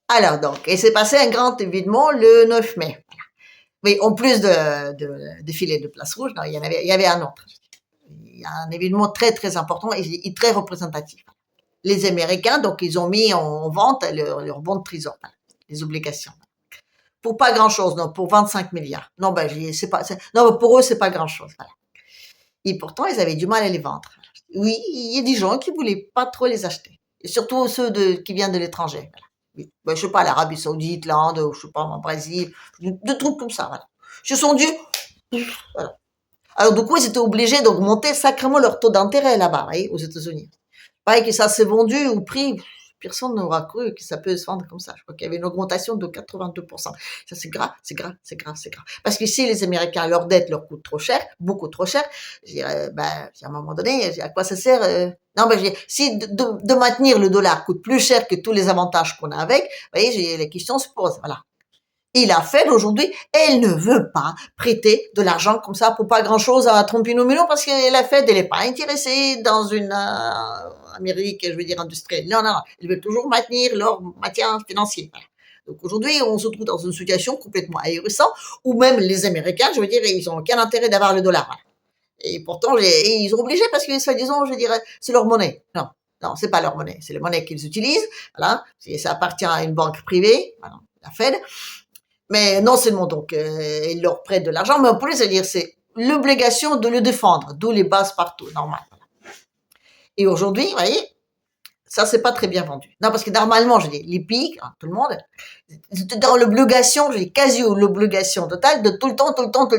Alors donc, il s'est passé un grand événement le 9 mai. Oui, en plus de défilé de Place Rouge, non, il y avait un autre. Il y a un événement très très important et très représentatif. Les Américains, donc, ils ont mis en vente leur bons de trésor, les obligations. Pour pas grand chose, non, pour 25 milliards. Non, ben, non, pour eux, c'est pas grand chose. Voilà. Et pourtant, ils avaient du mal à les vendre. Oui, il y a des gens qui voulaient pas trop les acheter. Et surtout ceux qui viennent de l'étranger. Voilà. Oui. Ben, je sais pas, l'Arabie Saoudite, l'Inde, ou je sais pas, le Brésil, de trucs comme ça, voilà. Ils se sont dit, voilà. Alors, du coup, ils étaient obligés d'augmenter sacrément leur taux d'intérêt là-bas, vous voyez, aux États-Unis. Pareil que ça s'est vendu au prix, personne n'aura cru que ça peut se vendre comme ça. Je crois qu'il y avait une augmentation de 82%. Ça, c'est grave, c'est grave, c'est grave, c'est grave. Parce que si les Américains, leur dette leur coûte trop cher, beaucoup trop cher, je dirais, ben, à un moment donné, à quoi ça sert Non, ben, si de maintenir le dollar coûte plus cher que tous les avantages qu'on a avec, vous voyez, les questions se posent, voilà. Et la Fed, aujourd'hui, elle ne veut pas prêter de l'argent comme ça pour pas grand-chose à Trompino Milo parce que la Fed, elle est pas intéressée dans une Amérique, je veux dire, industrielle. Non, non, non. Elle veut toujours maintenir leur matière financière. Voilà. Donc aujourd'hui, on se trouve dans une situation complètement ahurissante où même les Américains, je veux dire, ils ont aucun intérêt d'avoir le dollar. Voilà. Et pourtant, ils sont obligés parce que, soi-disant, je dirais, c'est leur monnaie. Non, non, c'est pas leur monnaie. C'est la monnaie qu'ils utilisent. Voilà. Ça appartient à une banque privée, voilà, la Fed. Mais non seulement donc ils leur prêtent de l'argent, mais en plus, c'est-à-dire c'est l'obligation de le défendre, d'où les bases partout, normal. Et aujourd'hui, vous voyez, ça c'est pas très bien vendu. Non, parce que normalement, je dis, les pays, hein, tout le monde, dans l'obligation, je dis quasi l'obligation totale de tout le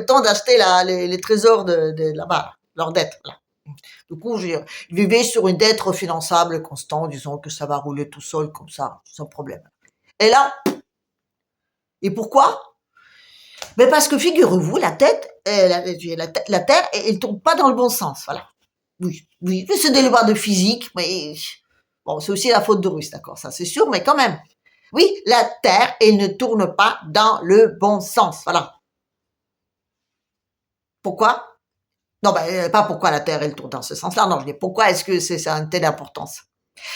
temps d'acheter les trésors de là-bas, leur dette. Voilà. Du coup, ils vivaient sur une dette refinançable constante, disons que ça va rouler tout seul comme ça, sans problème. Et là, et pourquoi? Mais parce que figurez-vous, la Terre, elle tourne pas dans le bon sens, voilà. Oui, oui, c'est des lois de physique, mais bon, c'est aussi la faute de Russe, d'accord, ça c'est sûr, mais quand même. Oui, la Terre, elle ne tourne pas dans le bon sens, voilà. Pourquoi? Non, ben, pas pourquoi la Terre, elle tourne dans ce sens-là, non, je dis pourquoi est-ce que ça a une telle importance?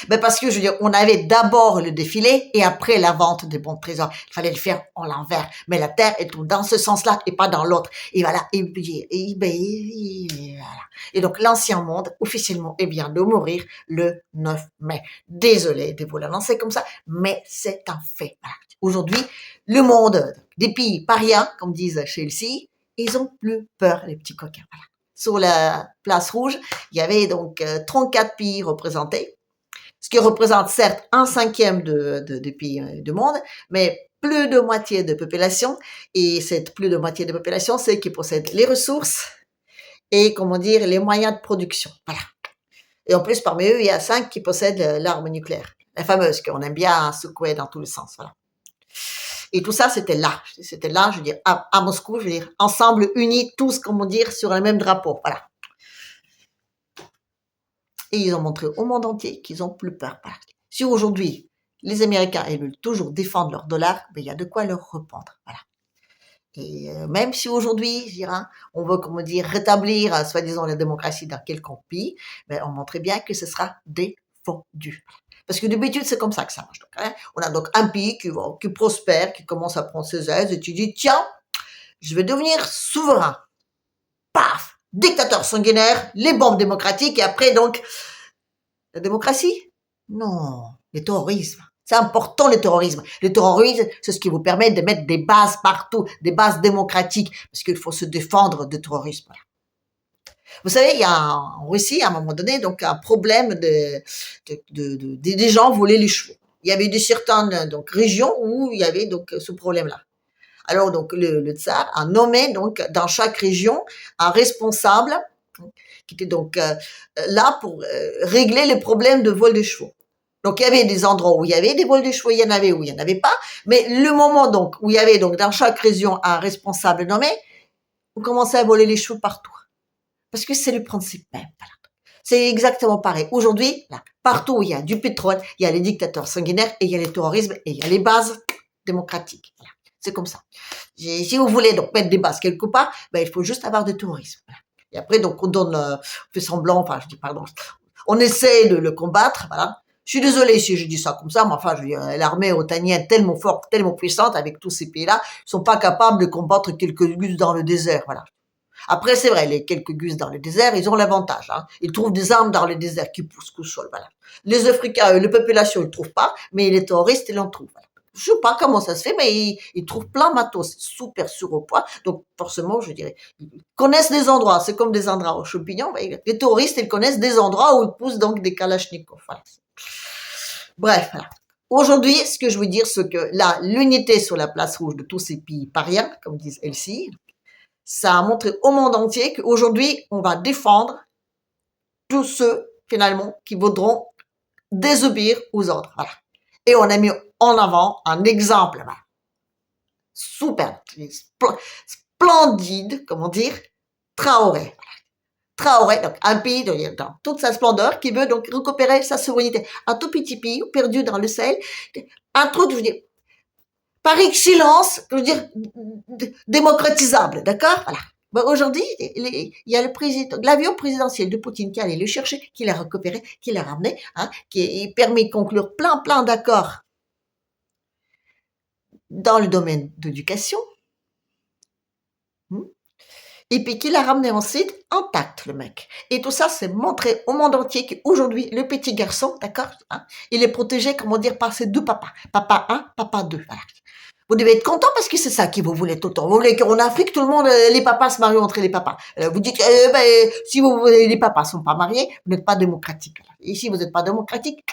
Ben parce que je veux dire, on avait d'abord le défilé et après la vente des bons trésors. Il fallait le faire en l'envers. Mais la Terre est dans ce sens-là et pas dans l'autre. Et voilà. Voilà. Et donc l'ancien monde officiellement vient de mourir le 9 mai. Désolé de vous l'annoncer comme ça, mais c'est un fait. Voilà. Aujourd'hui, le monde des pays parias, comme disent Chelsea, ils ont plus peur les petits coquins. Voilà. Sur la place rouge, il y avait donc 34 pays représentés. Ce qui représente certes un cinquième des pays du monde, mais plus de moitié de population, et cette plus de moitié de population, c'est qui possède les ressources et, comment dire, les moyens de production. Voilà. Et en plus, parmi eux, il y a 5 qui possèdent l'arme nucléaire, la fameuse, qu'on aime bien secouer dans tous les sens. Voilà. Et tout ça, c'était là, je veux dire, à Moscou, je veux dire, ensemble, unis, tous, comment dire, sur le même drapeau. Voilà. Et ils ont montré au monde entier qu'ils ont plus peur. Si aujourd'hui, les Américains ils veulent toujours défendre leur dollar, ben, il y a de quoi leur répondre. Voilà. Et même si aujourd'hui, je dirais, on veut, comment dire, rétablir, soi-disant, la démocratie dans quelconque pays, ben, on montrait bien que ce sera défendu. Parce que d'habitude, c'est comme ça que ça marche. Donc, hein. On a donc un pays qui prospère, qui commence à prendre ses aises, et tu dis, tiens, je vais devenir souverain. Paf! Dictateur sanguinaire, les bombes démocratiques, et après, donc, la démocratie? Non, le terrorisme. C'est important, le terrorisme. Le terrorisme, c'est ce qui vous permet de mettre des bases partout, des bases démocratiques, parce qu'il faut se défendre du terrorisme. Voilà. Vous savez, il y a en Russie, à un moment donné, donc un problème des gens volaient les chevaux. Il y avait certaines donc régions où il y avait donc ce problème-là. Alors donc le tsar a nommé donc dans chaque région un responsable qui était donc là pour régler les problèmes de vol de chevaux. Donc il y avait des endroits où il y avait des vols de chevaux, il y en avait où il n'y en avait pas, mais le moment donc où il y avait donc dans chaque région un responsable nommé, on commençait à voler les chevaux partout. Parce que c'est le principe même. Voilà. C'est exactement pareil. Aujourd'hui, là, partout où il y a du pétrole, il y a les dictateurs sanguinaires et il y a les terrorismes et il y a les bases démocratiques. Voilà. C'est comme ça. Si vous voulez donc mettre des bases quelque part, ben, il faut juste avoir du terrorisme. Voilà. Et après, donc, on donne, on fait semblant, enfin, je dis pardon, on essaie de le combattre, voilà. Je suis désolée si je dis ça comme ça, mais enfin, je veux dire, l'armée otanienne est tellement forte, tellement puissante avec tous ces pays-là, ils sont pas capables de combattre quelques gus dans le désert, voilà. Après, c'est vrai, les quelques gus dans le désert, ils ont l'avantage, hein. Ils trouvent des armes dans le désert qui poussent au sol, voilà. Les Africains, les populations, ils trouvent pas, mais les terroristes, ils en trouvent, voilà. Je sais pas comment ça se fait, mais ils trouvent plein de matos, super surpoids. Donc, forcément, je dirais, ils connaissent des endroits. C'est comme des endroits aux champignons. Les terroristes, ils connaissent des endroits où ils poussent donc des kalachnikovs. Voilà. Bref, voilà. Aujourd'hui, ce que je veux dire, c'est que là, l'unité sur la place rouge de tous ces pays pariens, comme disent Elsie, ça a montré au monde entier qu'aujourd'hui, on va défendre tous ceux, finalement, qui voudront désobéir aux ordres. Voilà. Et on a mis en avant un exemple, voilà, super, splendide, comment dire, Traoré. Traoré, donc un pays dans toute sa splendeur qui veut donc récupérer sa souveraineté. Un tout petit pays perdu dans le Sahel, un truc, je veux dire, par excellence, je veux dire, démocratisable, d'accord? Voilà. Bon, aujourd'hui, il y a le président, l'avion présidentiel de Poutine qui allait le chercher, qui l'a récupéré, qui l'a ramené, hein, qui permet de conclure plein d'accords dans le domaine d'éducation, et puis qui l'a ramené ensuite intact, le mec. Et tout ça, c'est montré au monde entier qu'aujourd'hui, le petit garçon, d'accord, hein, il est protégé, comment dire, par ses deux papas. Papa 1, papa 2. Voilà. Vous devez être content parce que c'est ça que vous voulez tout le temps. Vous voulez qu'en Afrique, tout le monde, les papas se marient entre les papas. Vous dites, si les papas sont pas mariés, vous n'êtes pas démocratique. Ici, vous n'êtes pas démocratique,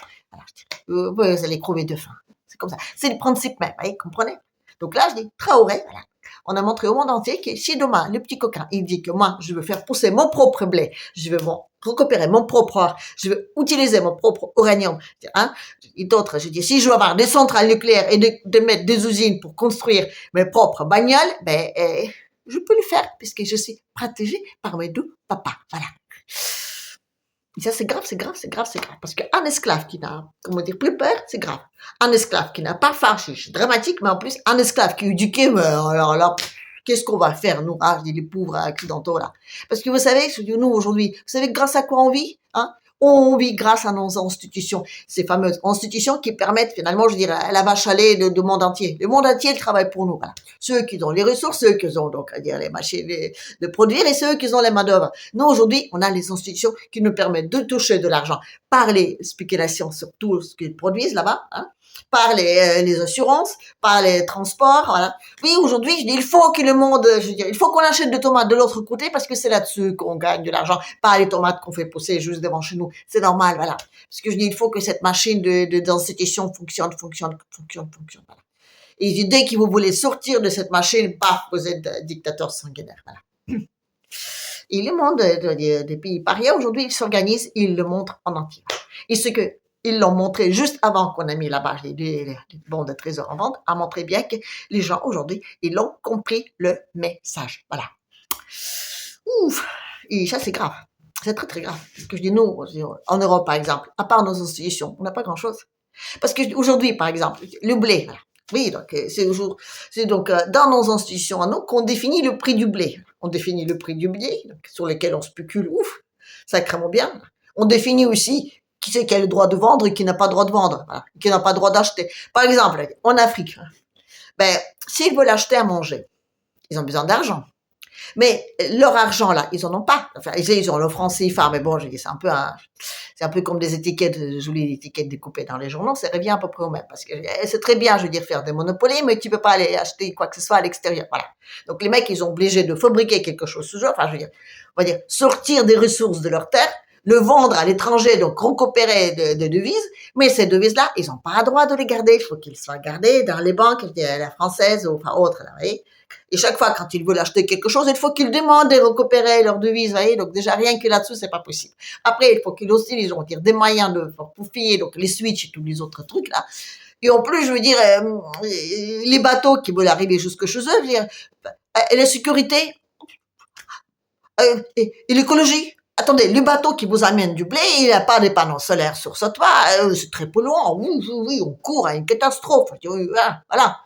vous allez crever de faim. C'est comme ça. C'est le principe même, vous comprenez? Donc là, je dis, Traoré, voilà. On a montré au monde entier que si demain, le petit coquin, il dit que moi, je veux faire pousser mon propre blé, je veux récupérer mon propre or, je veux utiliser mon propre uranium, hein, et d'autres, je dis, si je veux avoir des centrales nucléaires et de mettre des usines pour construire mes propres bagnoles, je peux le faire, puisque je suis protégée par mes deux papas, voilà. Et ça, c'est grave, c'est grave, c'est grave, c'est grave. Parce qu'un esclave qui n'a, comment dire, plus peur, c'est grave. Un esclave qui n'a pas faim, c'est dramatique, mais en plus, un esclave qui est éduqué, mais alors là, qu'est-ce qu'on va faire, nous, je dis les pauvres accidentaux, là. Parce que vous savez, nous, aujourd'hui, vous savez grâce à quoi on vit, hein? On vit grâce à nos institutions, ces fameuses institutions qui permettent finalement, je dirais, la vache à lait de monde entier. Le monde entier travaille pour nous, voilà. Ceux qui ont les ressources, ceux qui ont donc, à dire, les machines de produire et ceux qui ont les main-d'œuvre. Nous, aujourd'hui, on a les institutions qui nous permettent de toucher de l'argent par les spéculations sur tout ce qu'ils produisent là-bas, hein, par les assurances, par les transports, voilà. Oui, aujourd'hui, je dis, il faut que le monde, je veux dire, il faut qu'on achète des tomates de l'autre côté parce que c'est là-dessus qu'on gagne de l'argent, pas les tomates qu'on fait pousser juste devant chez nous. C'est normal, voilà. Parce que je dis, il faut que cette machine d'institution fonctionne, voilà. Et je dis, dès que vous voulez sortir de cette machine, paf, vous êtes dictateur sanguinaire, voilà. Et le monde des pays parias, aujourd'hui, ils s'organisent, ils le montrent en entier. Et ce que ils l'ont montré juste avant qu'on a mis là-bas les bons de trésor en vente, a montré bien que les gens aujourd'hui, ils ont compris le message. Voilà. Ouf. Et ça, c'est grave. C'est très, très grave. Parce que je dis, nous, en Europe, par exemple, à part nos institutions, on n'a pas grand-chose. Parce que aujourd'hui, par exemple, le blé, voilà. Oui, donc c'est donc dans nos institutions à nous qu'on définit le prix du blé. On définit le prix du blé, donc, sur lequel on spécule, ouf, sacrément bien. On définit aussi qui c'est qui a le droit de vendre et qui n'a pas le droit de vendre, voilà, qui n'a pas le droit d'acheter. Par exemple, en Afrique, s'ils veulent acheter à manger, ils ont besoin d'argent. Mais leur argent là, ils en ont pas. Enfin, ils ont le franc CFA, mais bon, je dis, c'est un peu comme des étiquettes, jolies étiquettes découpées dans les journaux, ça revient à peu près au même. Parce que c'est très bien, je veux dire, faire des monopolies, mais tu peux pas aller acheter quoi que ce soit à l'extérieur. Voilà. Donc les mecs, ils ont obligé de fabriquer quelque chose ce genre. Enfin, je veux dire, on va dire, sortir des ressources de leur terre, le vendre à l'étranger, donc récupérer de devises, mais ces devises-là, ils n'ont pas le droit de les garder. Il faut qu'ils soient gardés dans les banques, la française ou enfin autre, là, vous voyez. Et chaque fois, quand ils veulent acheter quelque chose, il faut qu'ils demandent de récupérer leurs devises, vous voyez. Donc, déjà, rien que là-dessous, c'est pas possible. Après, il faut qu'ils aussi, ils ont des moyens pour fouiller, donc les switches et tous les autres trucs, là. Et en plus, je veux dire, les bateaux qui veulent arriver jusque chez eux, je veux dire, et la sécurité, et l'écologie. Attendez, le bateau qui vous amène du blé, il n'a pas des panneaux solaires sur ce toit, c'est très polluant, oui, on court à une catastrophe, voilà.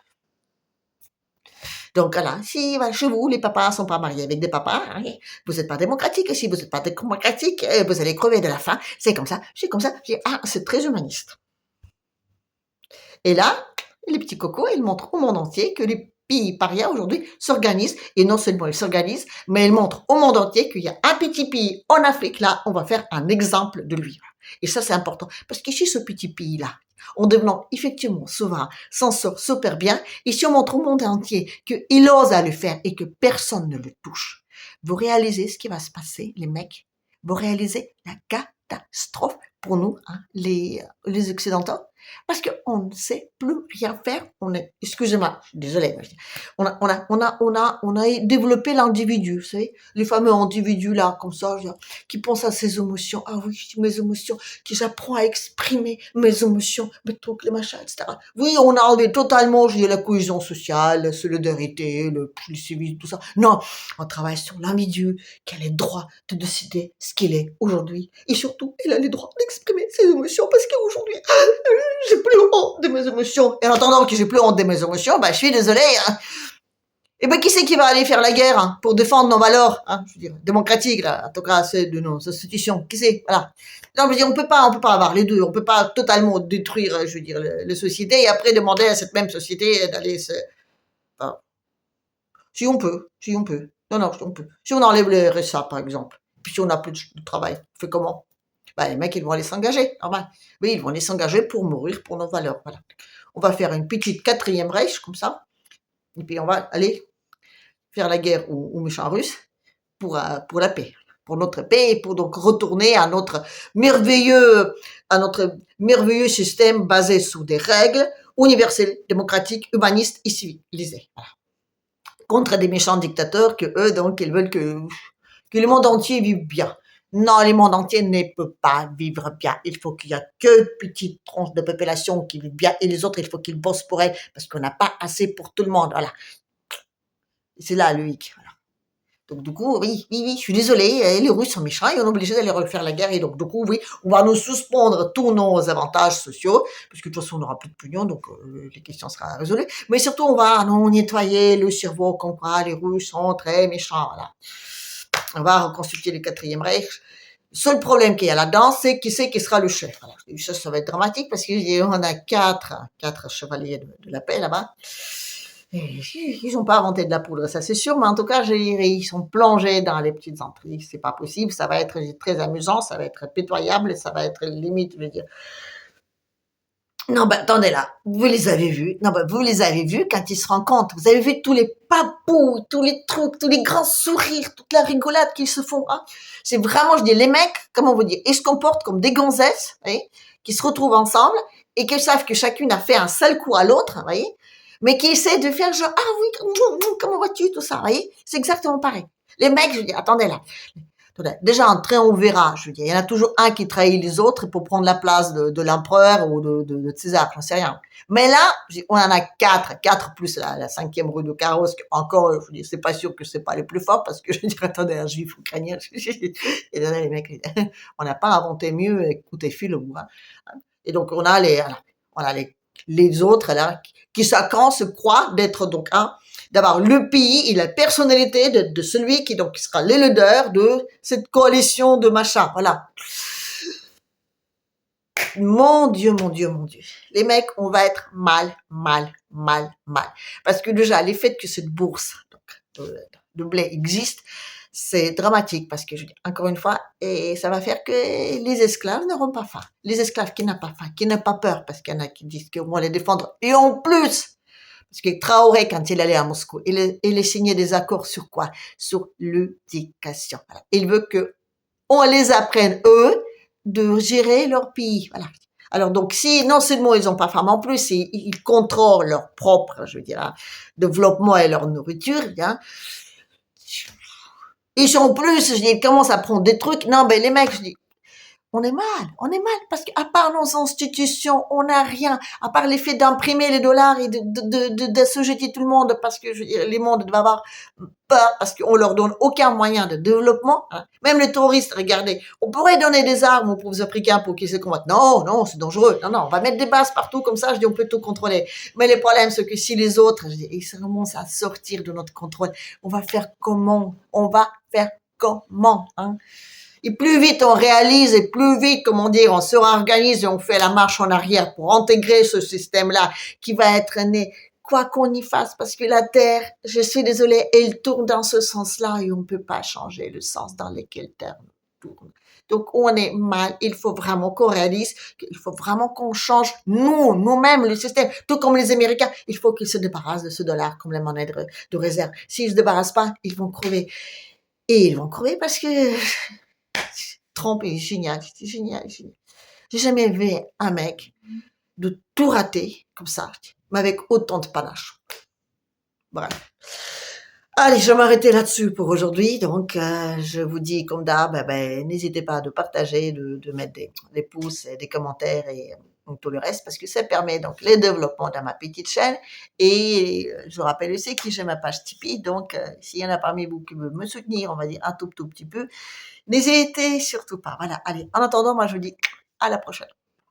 Donc voilà, si voilà, chez vous, les papas sont pas mariés avec des papas, hein, vous n'êtes pas démocratique. Et si vous n'êtes pas démocratique, vous allez crever de la faim. C'est comme ça, c'est comme ça. Ah, c'est très humaniste. Et là, les petits cocos, ils montrent au monde entier que les pays parias aujourd'hui s'organisent, et non seulement ils s'organisent, mais ils montrent au monde entier qu'il y a un petit pays en Afrique, là, on va faire un exemple de lui. Et ça, c'est important, parce qu'ici, ce petit pays-là, en devenant effectivement souverain, s'en sort super bien, et si on montre au monde entier qu'il ose à le faire et que personne ne le touche, vous réalisez ce qui va se passer, les mecs, vous réalisez la catastrophe pour nous, hein, les Occidentaux, parce qu'on ne sait plus rien faire. On est, excusez-moi, je suis désolée, on a développé l'individu, vous savez, les fameux individus là, comme ça, qui pensent à ses émotions. Ah oui, mes émotions, qui j'apprends à exprimer mes émotions, mes trucs, les machins, etc. Oui, on a enlevé totalement, la cohésion sociale, la solidarité, le civisme, tout ça. Non, on travaille sur l'individu, qui a les droits de décider ce qu'il est aujourd'hui. Et surtout, il a les droits d'exprimer ses émotions, parce qu'aujourd'hui, j'ai plus honte de mes émotions. Et en attendant que j'ai plus honte de mes émotions, je suis désolée, hein. Et qui c'est qui va aller faire la guerre, hein, pour défendre nos valeurs, hein, je veux dire, démocratiques, là, en tout cas, c'est de nos institutions. Qui c'est? Voilà. Non, je veux dire, on peut pas avoir les deux. On peut pas totalement détruire, je veux dire, les sociétés et après demander à cette même société d'aller se, enfin, si on peut. Non, on peut. Si on enlève le RSA, par exemple, puis si on n'a plus de travail, on fait comment? Les mecs, ils vont aller s'engager, normal. Oui, ils vont aller s'engager pour mourir pour nos valeurs, voilà. On va faire une petite 4e Reich, comme ça, et puis on va aller faire la guerre aux méchants russes pour la paix, pour notre paix, et pour donc retourner à notre merveilleux système basé sur des règles universelles, démocratiques, humanistes et civilisées. Voilà. Contre des méchants dictateurs que eux, donc, ils veulent que le monde entier vive bien. Non, le monde entier ne peut pas vivre bien. Il faut qu'il y ait que petite tranche de population qui vit bien et les autres, il faut qu'ils bossent pour elles parce qu'on n'a pas assez pour tout le monde. Voilà. C'est là le hic. Voilà. Donc du coup, oui, je suis désolée, les Russes sont méchants et on est obligé d'aller refaire la guerre et donc du coup, oui, on va nous suspendre tous nos avantages sociaux parce que de toute façon, on n'aura plus de pognon, donc les questions seront résolues. Mais surtout, on va nous nettoyer le cerveau comme quoi les Russes sont très méchants. Voilà. On va reconstituer le 4e Reich. Le seul problème qu'il y a là-dedans, c'est qui sera le chef. Voilà. Et ça va être dramatique parce qu'on a quatre chevaliers de la paix là-bas. Et ils n'ont pas inventé de la poudre, ça c'est sûr, mais en tout cas, ils sont plongés dans les petites intrigues. C'est pas possible, ça va être très amusant, ça va être pitoyable, ça va être limite, je veux dire. Non, attendez là, vous les avez vus. Non, vous les avez vus quand ils se rencontrent. Vous avez vu tous les papous, tous les trucs, tous les grands sourires, toute la rigolade qu'ils se font. Hein. C'est vraiment, je dis, les mecs, comment vous dire, ils se comportent comme des gonzesses, vous voyez, qui se retrouvent ensemble et qui savent que chacune a fait un sale coup à l'autre, vous voyez, mais qui essaient de faire genre, ah oui, comment vas-tu, tout ça, vous voyez. C'est exactement pareil. Les mecs, je dis, attendez là. Déjà, en train, on verra. Je veux dire, il y en a toujours un qui trahit les autres pour prendre la place de l'empereur ou de César, j'en sais rien. Mais là, on en a quatre plus la 5e rue de Carrosse, encore, je veux dire, c'est pas sûr que c'est pas les plus forts, parce que je veux dire, attendez, un juif ukrainien, et là, les mecs, on n'a pas inventé mieux, écoutez, file hein. Et donc, on a les autres, là, qui chacun se croient d'être donc d'avoir le pays et la personnalité de celui qui donc sera le leader de cette coalition de machin. Voilà. Mon Dieu. Les mecs, on va être mal. Parce que déjà, le fait que cette bourse de blé existe, c'est dramatique parce que, encore une fois, et ça va faire que les esclaves n'auront pas faim. Les esclaves qui n'ont pas faim, qui n'ont pas peur parce qu'il y en a qui disent qu'on va les défendre. Et en plus, parce que Traoré, quand il allait à Moscou, il signait des accords sur quoi? Sur l'éducation. Voilà. Il veut que on les apprenne, eux, de gérer leur pays. Voilà. Alors donc, si non seulement ils n'ont pas faim, en plus ils contrôlent leur propre, je veux dire, développement et leur nourriture, hein. Et en plus, je dis, ils commencent à prendre des trucs. Non, les mecs, je dis, on est mal, parce qu'à part nos institutions, on n'a rien, à part l'effet d'imprimer les dollars et d'assujettir tout le monde, parce que je veux dire, les mondes doivent avoir peur, parce qu'on leur donne aucun moyen de développement. Hein. Même les touristes, regardez, on pourrait donner des armes aux pauvres Africains pour qu'ils se combattent. Non, non, c'est dangereux. Non, non, on va mettre des bases partout, comme ça, je dis, on peut tout contrôler. Mais le problème, c'est que si les autres, je dis, ils commencent à sortir de notre contrôle, on va faire comment? On va faire comment? Hein? Et plus vite on réalise et plus vite, comment dire, on se réorganise et on fait la marche en arrière pour intégrer ce système-là qui va être né, quoi qu'on y fasse, parce que la Terre, je suis désolée, elle tourne dans ce sens-là et on ne peut pas changer le sens dans lequel Terre tourne. Donc on est mal, il faut vraiment qu'on réalise, il faut vraiment qu'on change nous-mêmes le système, tout comme les Américains, il faut qu'ils se débarrassent de ce dollar comme la monnaie de réserve. S'ils ne se débarrassent pas, ils vont crever. Et ils vont crever parce que Trump est génial, c'est génial, génial. J'ai jamais vu un mec de tout rater comme ça, mais avec autant de panache. Bref. Allez, je vais m'arrêter là-dessus pour aujourd'hui. Donc, je vous dis comme d'hab, n'hésitez pas de partager, de mettre des pouces, et des commentaires et tout le reste, parce que ça permet donc le développement de ma petite chaîne. Et je vous rappelle aussi que j'ai ma page Tipeee. Donc, s'il y en a parmi vous qui veulent me soutenir, on va dire un tout petit peu, n'hésitez surtout pas. Voilà. Allez, en attendant, moi je vous dis à la prochaine.